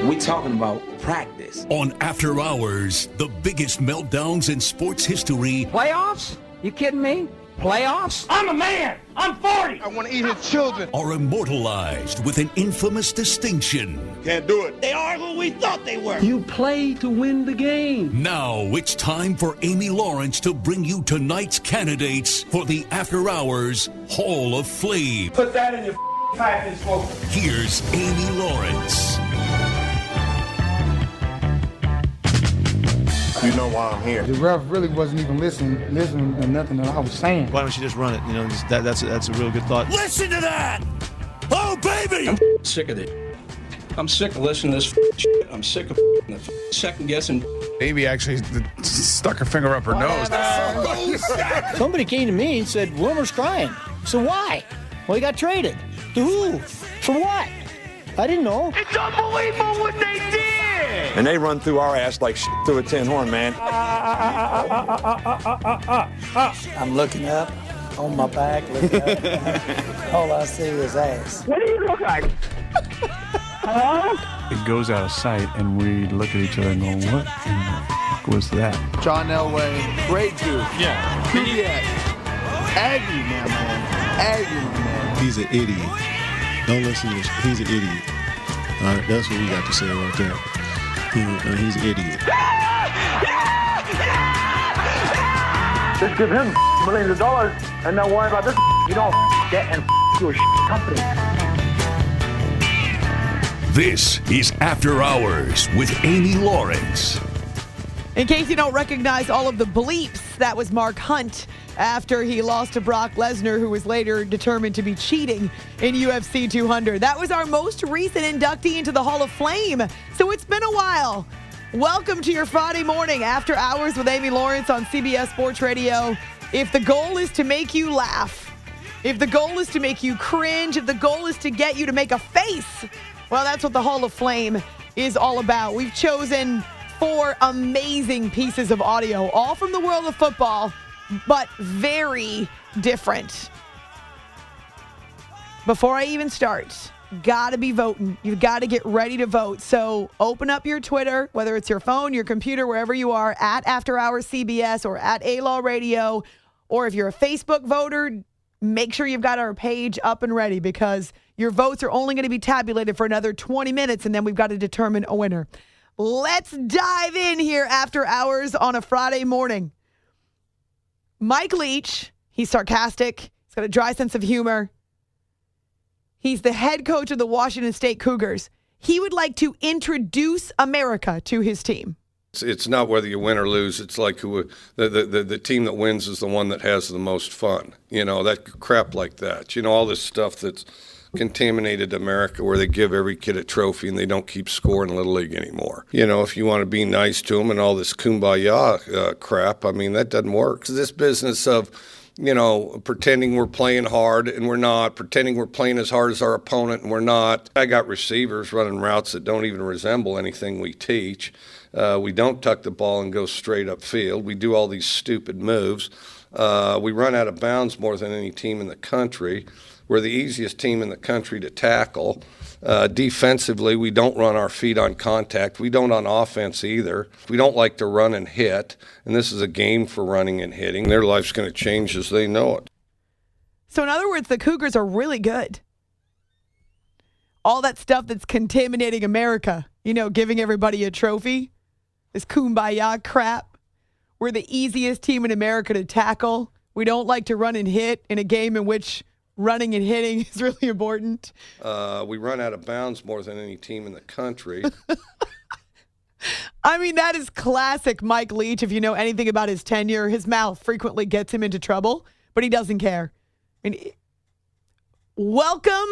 We talking about practice. On After Hours, the biggest meltdowns in sports history. Playoffs? You kidding me? Playoffs? I'm a man. I'm 40. I want to eat his children. Are immortalized with an infamous distinction. Can't do it. They are who we thought they were. You play to win the game. Now it's time for Amy Lawrence to bring you tonight's candidates for the After Hours Hall of Fame. Put that in your pipe and smoke it. Here's Amy Lawrence. You know why I'm here. The ref really wasn't even listening to nothing that I was saying. Why don't you just run it? You know, that's a real good thought. Listen to that! Oh, baby! I'm sick of it. I'm sick of listening to this shit. I'm sick of the second guessing. Amy actually stuck her finger up her nose. Somebody came to me and said, Wilmer's crying. So why? Well, he got traded. To who? For what? I didn't know. It's unbelievable what they did. And they run through our ass like shit through a tin horn, man. I'm looking up, on my back, looking up. All I see is ass. What do you look like? It goes out of sight, and we look at each other and go, what in the fuck was that? John Elway, great dude. Yeah. Who that? Aggie, my man. Aggie, my man. He's an idiot. Don't listen to this. He's an idiot. All right, that's what we got to say right there. He's an idiot. Just give him millions of dollars and don't worry about this. You don't get and your company. This is After Hours with Amy Lawrence. In case you don't recognize all of the bleeps, that was Mark Hunt after he lost to Brock Lesnar, who was later determined to be cheating in UFC 200. That was our most recent inductee into the Hall of Fame. So it's been a while. Welcome to your Friday morning After Hours with Amy Lawrence on CBS Sports Radio. If the goal is to make you laugh, if the goal is to make you cringe, if the goal is to get you to make a face, well, that's what the Hall of Fame is all about. We've chosen 4 amazing pieces of audio, all from the world of football, but very different. Before I even start, gotta be voting. You've got to get ready to vote. So open up your Twitter, whether it's your phone, your computer, wherever you are, at After Hours CBS or at A-Law Radio. Or if you're a Facebook voter, make sure you've got our page up and ready because your votes are only going to be tabulated for another 20 minutes, and then we've got to determine a winner. Let's dive in here After Hours on a Friday morning. Mike Leach, he's sarcastic. He's got a dry sense of humor. He's the head coach of the Washington State Cougars. He would like to introduce America to his team. It's not whether you win or lose. It's like the team that wins is the one that has the most fun. You know, that crap like that. You know, all this stuff that's contaminated America where they give every kid a trophy and they don't keep score in Little League anymore. You know, if you want to be nice to them and all this kumbaya crap, I mean, that doesn't work. This business of, you know, pretending we're playing hard and we're not, pretending we're playing as hard as our opponent and we're not. I got receivers running routes that don't even resemble anything we teach. We don't tuck the ball and go straight upfield. We do all these stupid moves. We run out of bounds more than any team in the country. We're the easiest team in the country to tackle. Defensively, we don't run our feet on contact. We don't on offense either. We don't like to run and hit, and this is a game for running and hitting. Their life's going to change as they know it. So in other words, the Cougars are really good. All that stuff that's contaminating America, you know, giving everybody a trophy, this kumbaya crap. We're the easiest team in America to tackle. We don't like to run and hit in a game in which running and hitting is really important. We run out of bounds more than any team in the country. I mean, that is classic Mike Leach. If you know anything about his tenure, his mouth frequently gets him into trouble, but he doesn't care. I mean, welcome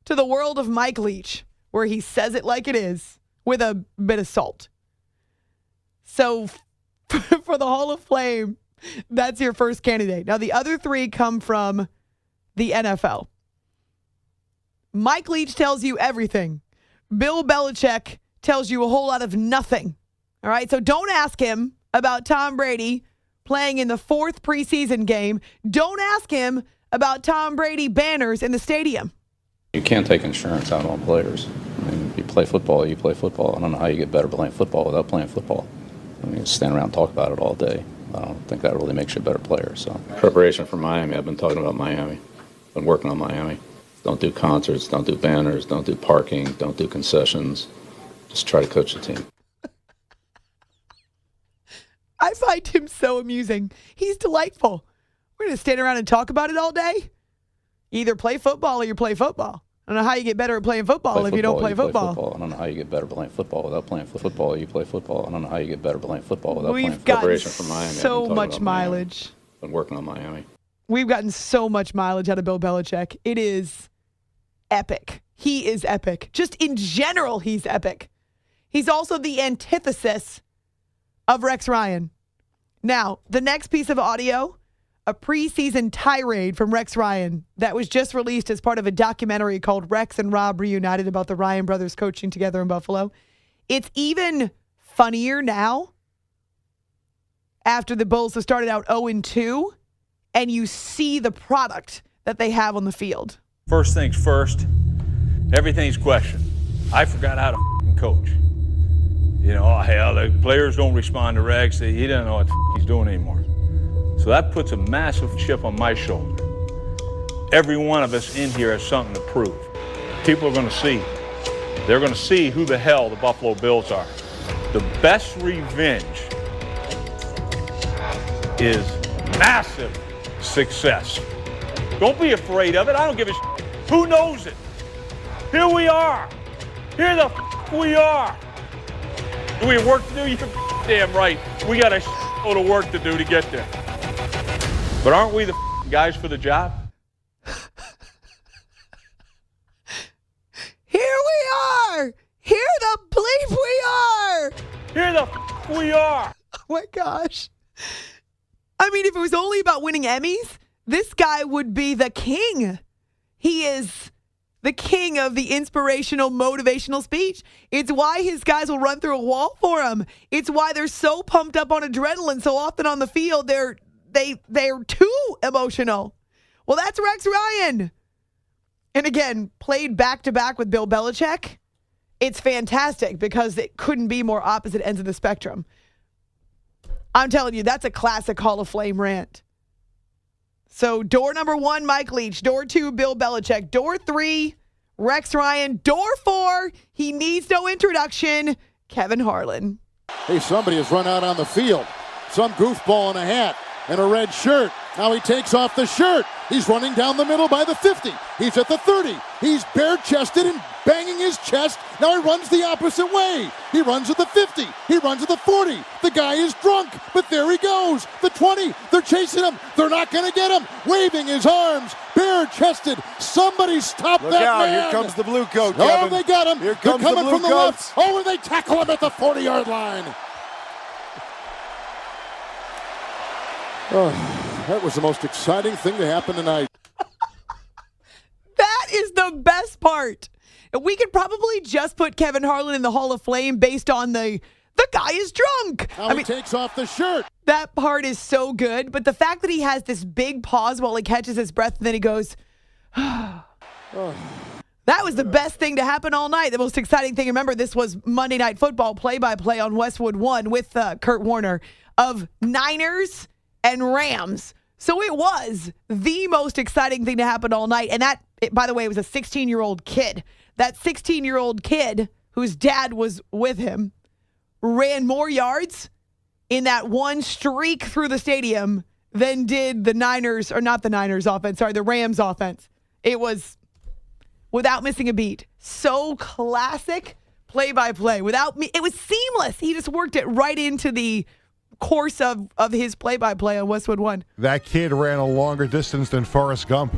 to the world of Mike Leach, where he says it like it is with a bit of salt. So for the Hall of Fame, that's your first candidate. Now, the other 3 come from the NFL. Mike Leach tells you everything. Bill Belichick tells you a whole lot of nothing. All right, so don't ask him about Tom Brady playing in the 4th preseason game. Don't ask him about Tom Brady banners in the stadium. You can't take insurance out on players. mean, you play football, you play football. I don't know how you get better playing football without playing football. I mean, you stand around and talk about it all day. I don't think that really makes you a better player. So, preparation for Miami, I've been talking about Miami. Been working on Miami. Don't do concerts, don't do banners, don't do parking, don't do concessions. Just try to coach the team. I find him so amusing. He's delightful. We're going to stand around and talk about it all day. You either play football or you play football. I don't know how you get better at playing football if you don't play football. I don't know how you get better playing football without playing football. You play football. I don't know how you get better playing football without playing football. We've gotten so much mileage. Been working on Miami. We've gotten so much mileage out of Bill Belichick. It is epic. He is epic. Just in general, he's epic. He's also the antithesis of Rex Ryan. Now, the next piece of audio, a preseason tirade from Rex Ryan that was just released as part of a documentary called Rex and Rob Reunited about the Ryan brothers coaching together in Buffalo. It's even funnier now after the Bulls have started out 0-2 and you see the product that they have on the field. First things first, everything's questioned. I forgot how to f***ing coach. You know, hell, the players don't respond to Rex. He doesn't know what the f*** he's doing anymore. So that puts a massive chip on my shoulder. Every one of us in here has something to prove. People are going to see. They're going to see who the hell the Buffalo Bills are. The best revenge is massive success. Don't be afraid of it. I don't give a shit. Who knows it? Here we are. Here the f*** we are. Do we have work to do? You're damn right. We got a load of work to do to get there. But aren't we the guys for the job? Here we are. Here the bleep we are. Here the we are. Oh my gosh. I mean, if it was only about winning Emmys, this guy would be the king. He is the king of the inspirational, motivational speech. It's why his guys will run through a wall for him. It's why they're so pumped up on adrenaline so often on the field. They're too emotional. Well, that's Rex Ryan. And again, played back-to-back with Bill Belichick. It's fantastic because it couldn't be more opposite ends of the spectrum. I'm telling you, that's a classic Hall of Fame rant. So door number 1, Mike Leach. Door 2, Bill Belichick. Door 3, Rex Ryan. Door 4, he needs no introduction, Kevin Harlan. Hey, somebody has run out on the field. Some goofball in a hat and a red shirt. Now he takes off the shirt. He's running down the middle by the 50. He's at the 30. He's bare-chested and banging his chest. Now he runs the opposite way. He runs at the 50. He runs at the 40. The guy is drunk, but there he goes. The 20. They're chasing him. They're not going to get him. Waving his arms. Bare-chested. Somebody stop Look that out, man. here comes the blue coat, Oh, Kevin. they got him. Here They're comes coming the blue from the coats. left. Oh, and they tackle him at the 40-yard line. Oh, that was the most exciting thing to happen tonight. That is the best part. We could probably just put Kevin Harlan in the Hall of Fame based on the guy is drunk. Now he takes off the shirt. That part is so good. But the fact that he has this big pause while he catches his breath and then he goes, that was the best thing to happen all night. The most exciting thing. Remember, this was Monday Night Football play-by-play on Westwood 1 with Kurt Warner of Niners and Rams. So it was the most exciting thing to happen all night. And that, by the way, it was a 16-year-old kid. That 16-year-old kid whose dad was with him ran more yards in that one streak through the stadium than did the Niners, or not the Niners offense, sorry, the Rams offense. It was without missing a beat. So classic play-by-play. It was seamless. He just worked it right into the course of his play-by-play on Westwood 1. That kid ran a longer distance than Forrest Gump.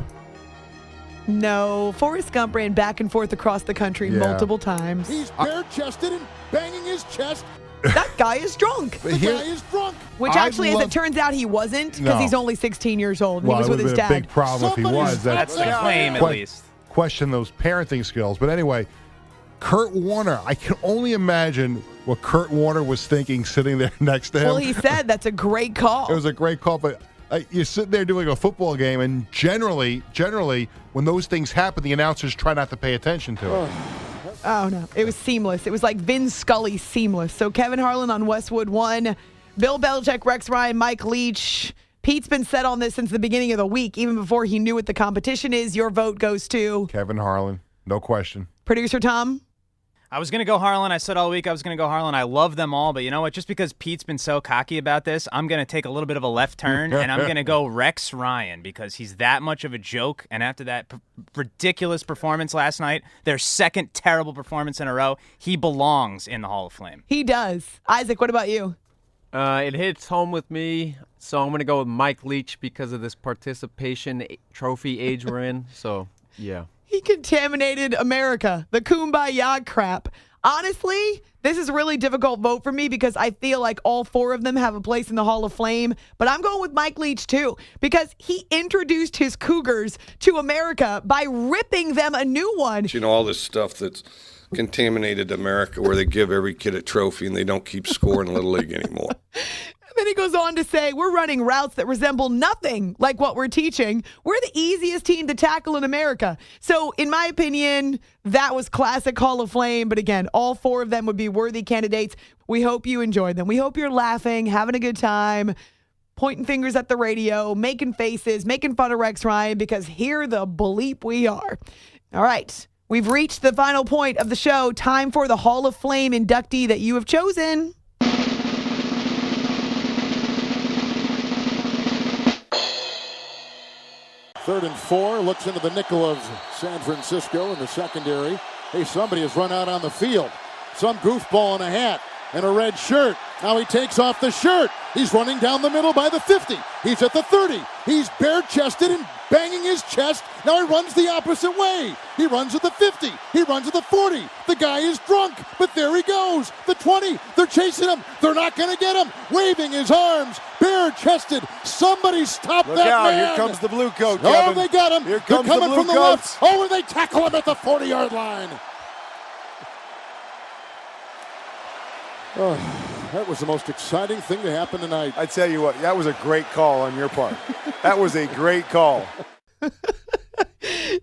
No, Forrest Gump ran back and forth across the country multiple times. He's bare-chested and banging his chest. That guy is drunk. The guy is drunk. Which actually, as it turns out, he wasn't because he's only 16 years old. And Well, he was with his dad. a big problem if he was. That's the claim, at least. Question those parenting skills. But anyway, Kurt Warner, I can only imagine what Kurt Warner was thinking sitting there next to him. Well, he said that's a great call. It was a great call, but you're sitting there doing a football game, and generally, when those things happen, the announcers try not to pay attention to it. Oh, no. It was seamless. It was like Vin Scully seamless. So Kevin Harlan on Westwood won. Bill Belichick, Rex Ryan, Mike Leach. Pete's been set on this since the beginning of the week, even before he knew what the competition is. Your vote goes to Kevin Harlan. No question. Producer Tom? I was going to go Harlan. I said all week I was going to go Harlan. I love them all, but you know what? Just because Pete's been so cocky about this, I'm going to take a little bit of a left turn, and I'm going to go Rex Ryan because he's that much of a joke. And after that ridiculous performance last night, their second terrible performance in a row, he belongs in the Hall of Fame. He does. Isaac, what about you? It hits home with me, so I'm going to go with Mike Leach because of this participation trophy age we're in. So, yeah. He contaminated America. The kumbaya crap. Honestly, this is a really difficult vote for me because I feel like all four of them have a place in the Hall of Fame. But I'm going with Mike Leach, too, because he introduced his Cougars to America by ripping them a new one. You know, all this stuff that's contaminated America where they give every kid a trophy and they don't keep score in Little League anymore. Then he goes on to say, we're running routes that resemble nothing like what we're teaching. We're the easiest team to tackle in America. So, in my opinion, that was classic Hall of Fame. But again, all four of them would be worthy candidates. We hope you enjoyed them. We hope you're laughing, having a good time, pointing fingers at the radio, making faces, making fun of Rex Ryan, because here the bleep we are. All right. We've reached the final point of the show. Time for the Hall of Fame inductee that you have chosen. Third and 4, looks into the nickel of San Francisco in the secondary. Hey, somebody has run out on the field. Some goofball in a hat and a red shirt. Now he takes off the shirt. He's running down the middle by the 50. He's at the 30. He's bare-chested and banging his chest. Now he runs the opposite way. He runs at the 50. He runs at the 40. The guy is drunk, but there he goes. The 20. They're chasing him. They're not going to get him. Waving his arms, bare-chested. Somebody stop Look that out, man. here comes the blue coat, Oh, Kevin. they got him. Here They're comes coming the from blue the coats. left. Oh, and they tackle him at the 40-yard line. Oh, that was the most exciting thing to happen tonight. I tell you what, that was a great call on your part. That was a great call.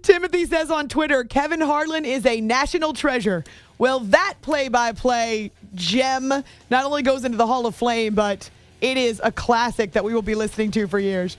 Timothy says on Twitter, Kevin Harlan is a national treasure. Well, that play-by-play gem not only goes into the Hall of Fame, but it is a classic that we will be listening to for years.